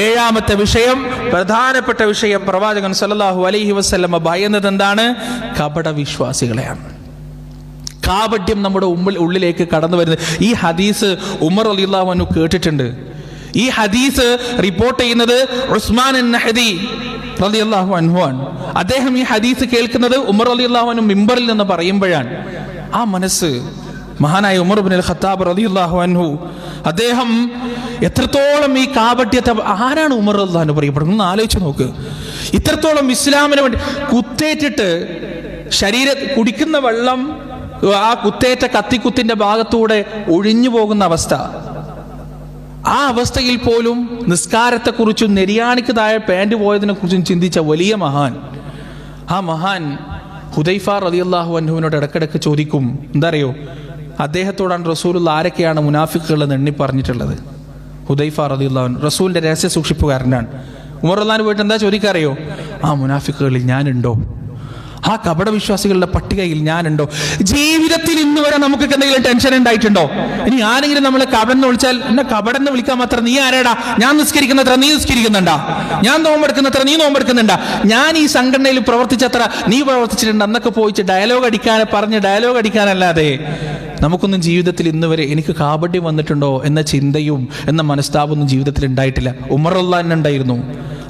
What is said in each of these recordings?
ഏഴാമത്തെ വിഷയം, പ്രധാനപ്പെട്ട വിഷയം, പ്രവാചകൻ സല്ലല്ലാഹു അലൈഹി വസല്ലമ ഭയന്നത് എന്താണ്? കപട വിശ്വാസികളെയാണ്. കാപട്യം നമ്മുടെ ഉള്ളിലേക്ക് കടന്നു വരുന്നത്. ഈ ഹദീസ് ഉമർ റളിയല്ലാഹു അൻഹു കേട്ടിട്ടുണ്ട്. ഈ ഹദീസ് റിപ്പോർട്ട് ചെയ്യുന്നത് ഉസ്മാൻ അൻ-നഹദി റളിയല്ലാഹു അൻഹു ആണ്. അദ്ദേഹം ഈ ഹദീസ് കേൾക്കുന്നത് ഉമർ റളിയല്ലാഹു അൻഹു മിമ്പറിൽ നിന്ന് പറയുമ്പോഴാണ്. ആ മനസ്സ് മഹാനായ ഉമർ ഇബ്നുൽ ഖത്താബ് റളിയല്ലാഹു അൻഹു, അദ്ദേഹം എത്രത്തോളം ഈ കാപട്യത്തെ, ആരാണ് ഉമർ റളിയല്ലാഹു അൻഹു പറയപ്പെടുന്നത്? ഒന്ന് ആലോചിച്ച് നോക്ക്. ഇത്രത്തോളം ഇസ്ലാമിന് വേണ്ടി കുത്തേറ്റിട്ട് കുടിക്കുന്ന വെള്ളം ആ കുത്തേറ്റ കത്തിക്കുത്തിന്റെ ഭാഗത്തൂടെ ഒഴിഞ്ഞു പോകുന്ന അവസ്ഥ, ആ അവസ്ഥയിൽ പോലും നിസ്കാരത്തെക്കുറിച്ചും നെരിയാണിക്ക് താഴെ പാൻറ് പോയതിനെ കുറിച്ചും ചിന്തിച്ച വലിയ മഹാൻ. ആ മഹാൻ ഹുദൈഫ റളിയല്ലാഹു അൻഹുവിനോട് ഇടക്കിടക്ക് ചോദിക്കും, എന്താ അറിയോ, അദ്ദേഹത്തോടാണ് റസൂലുള്ള ആരൊക്കെയാണ് മുനാഫിക്കുകൾ എന്ന് എണ്ണി പറഞ്ഞിട്ടുള്ളത്. ഹുദൈഫ റളിയല്ലാഹു അൻഹു റസൂലിന്റെ രഹസ്യ സൂക്ഷിപ്പുകാരനാണ്. ഉമർ റളിയല്ലാഹു പോയിട്ട് എന്താ ചോദിക്കാറിയോ? ആ മുനാഫിക്കുകളിൽ ഞാനുണ്ടോ? ആ കപട വിശ്വാസികളുടെ പട്ടികയിൽ ഞാനുണ്ടോ? ജീവിതത്തിൽ ഇന്ന് വരെ നമുക്ക് എന്തെങ്കിലും ടെൻഷൻ ഉണ്ടായിട്ടുണ്ടോ? ഇനി ആരെങ്കിലും നമ്മളെ കപടെന്ന് വിളിച്ചാൽ എന്നെ കപടെന്ന് വിളിക്കാൻ മാത്രം നീ ആരാടാ? ഞാൻ നിസ്കരിക്കുന്നത്ര നീ നിസ്കരിക്കുന്നുണ്ടാ? ഞാൻ നോമ്പെടുക്കുന്നത്ര നീ നോമ്പെടുക്കുന്നുണ്ടാ? ഞാൻ ഈ സംഘടനയിൽ പ്രവർത്തിച്ചത്ര നീ പ്രവർത്തിച്ചിട്ടുണ്ട് എന്നൊക്കെ പോയിച്ച് ഡയലോഗ് അടിക്കാനല്ലാതെ നമുക്കൊന്നും ജീവിതത്തിൽ ഇന്ന് വരെ എനിക്ക് കാപട്യം വന്നിട്ടുണ്ടോ എന്ന ചിന്തയും എന്ന മനസ്താപൊന്നും ജീവിതത്തിൽ ഉണ്ടായിട്ടില്ല. ഉമർ റളിയല്ലാഹു അൻഹു ഉണ്ടായിരുന്നു.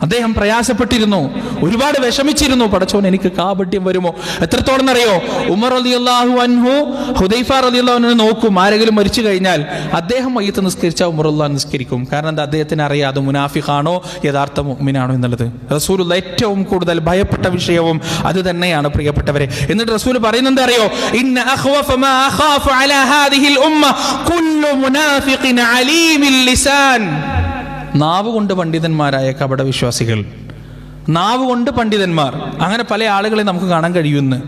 അദ്ദേഹം പ്രയാസപ്പെട്ടിരുന്നു, ഒരുപാട് വിഷമിച്ചിരുന്നു. പടച്ചോൻ എനിക്ക് കാപട്യം വരുമോ? എത്രത്തോളം എന്നറിയോ? ഉമർ റളിയല്ലാഹു അൻഹു ഹുദൈഫ റളിയല്ലാഹു അൻഹു നോക്കും, ആരെങ്കിലും മരിച്ചു കഴിഞ്ഞാൽ അദ്ദേഹം മയ്യത്ത് നിസ്കരിച്ചാൽ ഉമർ റളിയല്ലാഹു അൻഹു നിസ്കരിക്കും. കാരണം എന്താ? അദ്ദേഹത്തിന് അറിയാം അത് മുനാഫിഖാണോ യഥാർത്ഥ മുഅ്മിനാണോ എന്നുള്ളത്. റസൂലുള്ള ഏറ്റവും കൂടുതൽ ഭയപ്പെട്ട വിഷയവും അത് തന്നെയാണ് പ്രിയപ്പെട്ടവരെ. എന്നിട്ട് റസൂൽ പറയുന്നത് എന്താ അറിയോ? ഇന്ന അഖ്വഫ മാ അഖാഫു അലാ ഹാദിഹിൽ ഉമ്മ കുല്ലു മുനാഫിഖിൻ അലീമിൽ ലിസാൻ. നാവ് കൊണ്ട് പണ്ഡിതന്മാരായ കപട വിശ്വാസികൾ, നാവ് കൊണ്ട് പണ്ഡിതന്മാർ, അങ്ങനെ പല ആളുകളെ നമുക്ക് കാണാൻ കഴിയുമെന്ന്.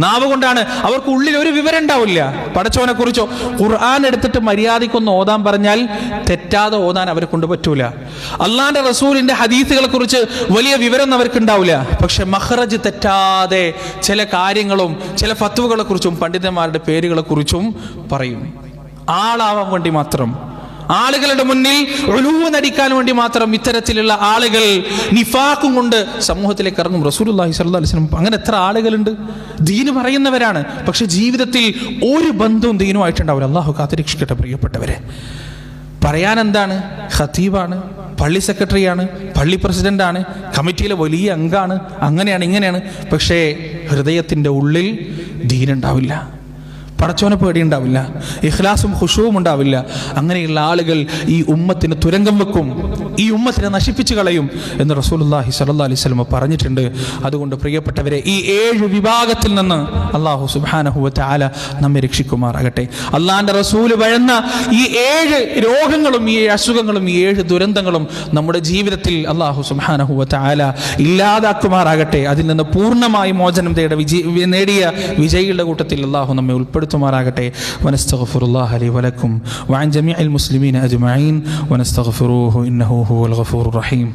നാവ് കൊണ്ടാണ്, അവർക്ക് ഉള്ളിൽ ഒരു വിവരം ഉണ്ടാവില്ല പടച്ചോനെ കുറിച്ചോ. ഖുർആൻ എടുത്തിട്ട് മര്യാദയ്ക്കൊന്ന് ഓതാൻ പറഞ്ഞാൽ തെറ്റാതെ ഓതാൻ അവരെ കൊണ്ട് പറ്റൂല. അള്ളാന്റെ റസൂലിന്റെ ഹദീസുകളെ കുറിച്ച് വലിയ വിവരം അവർക്ക് ഉണ്ടാവില്ല. പക്ഷെ മഖ്റജ് തെറ്റാതെ ചില കാര്യങ്ങളും ചില ഫത്വകളെ കുറിച്ചും പണ്ഡിതന്മാരുടെ പേരുകളെ കുറിച്ചും പറയും. ആളാവാൻ വേണ്ടി മാത്രം, ആളുകളുടെ മുന്നിൽ ഉലൂവ് നടിക്കാൻ വേണ്ടി മാത്രം ഇത്തരത്തിലുള്ള ആളുകൾ നിഫാഖും കൊണ്ട് സമൂഹത്തിലേക്ക് ഇറങ്ങും. റസൂലുള്ളാഹി സ്വല്ലല്ലാഹു അലൈഹി വസല്ലം അങ്ങനെ എത്ര ആളുകളുണ്ട്, ദീന് പറയുന്നവരാണ്, പക്ഷെ ജീവിതത്തിൽ ഒരു ബന്ധവും ദീനുമായിട്ടുണ്ടാവില്ല. അള്ളാഹു കാത്തുരക്ഷിക്കട്ടെ പ്രിയപ്പെട്ടവരെ. പറയാൻ എന്താണ്? ഖതീബാണ്, പള്ളി സെക്രട്ടറിയാണ്, പള്ളി പ്രസിഡന്റാണ്, കമ്മിറ്റിയിലെ വലിയ അംഗമാണ്, അങ്ങനെയാണ് ഇങ്ങനെയാണ്, പക്ഷേ ഹൃദയത്തിൻ്റെ ഉള്ളിൽ ദീനുണ്ടാവില്ല, പടച്ചോനെ പേടിയുണ്ടാവില്ല, ഇഖ്ലാസും ഖുശൂവും ഉണ്ടാവില്ല. അങ്ങനെയുള്ള ആളുകൾ ഈ ഉമ്മത്തിന് തുരങ്കം വെക്കും, ഈ ഉമ്മത്തിനെ നശിപ്പിച്ചു കളയും എന്ന് റസൂലുള്ളാഹി സ്വല്ലല്ലാഹു അലൈഹി വസല്ലം പറഞ്ഞിട്ടുണ്ട്. അതുകൊണ്ട് പ്രിയപ്പെട്ടവരെ, ഈ 7 വിഭാഗത്തിൽ നിന്ന് അല്ലാഹു സുബ്ഹാനഹു വ തആല നമ്മെ രക്ഷിക്കുമാറാകട്ടെ. അള്ളാന്റെ റസൂല് വഴന്ന ഈ 7 രോഗങ്ങളും ഈ 7 അസുഖങ്ങളും ഈ 7 ദുരന്തങ്ങളും നമ്മുടെ ജീവിതത്തിൽ അല്ലാഹു സുബ്ഹാനഹു വ തആല ഇല്ലാതാക്കുമാറാകട്ടെ. അതിൽ നിന്ന് പൂർണ്ണമായി മോചനം നേടിയ വിജയികളുടെ കൂട്ടത്തിൽ അല്ലാഹു നമ്മെ ഉൾപ്പെടുത്തുമാറാകട്ടെ. വനസ്തഗ്ഫിറുല്ലാഹ ലി വലക്കും വഅൻ ജമീഇൽ മുസ്ലിമീന അജ്മഈൻ വനസ്തഗ്ഫിറൂഹു ഇന്നഹു ഹുവൽ ഗഫൂറുർ റഹീം.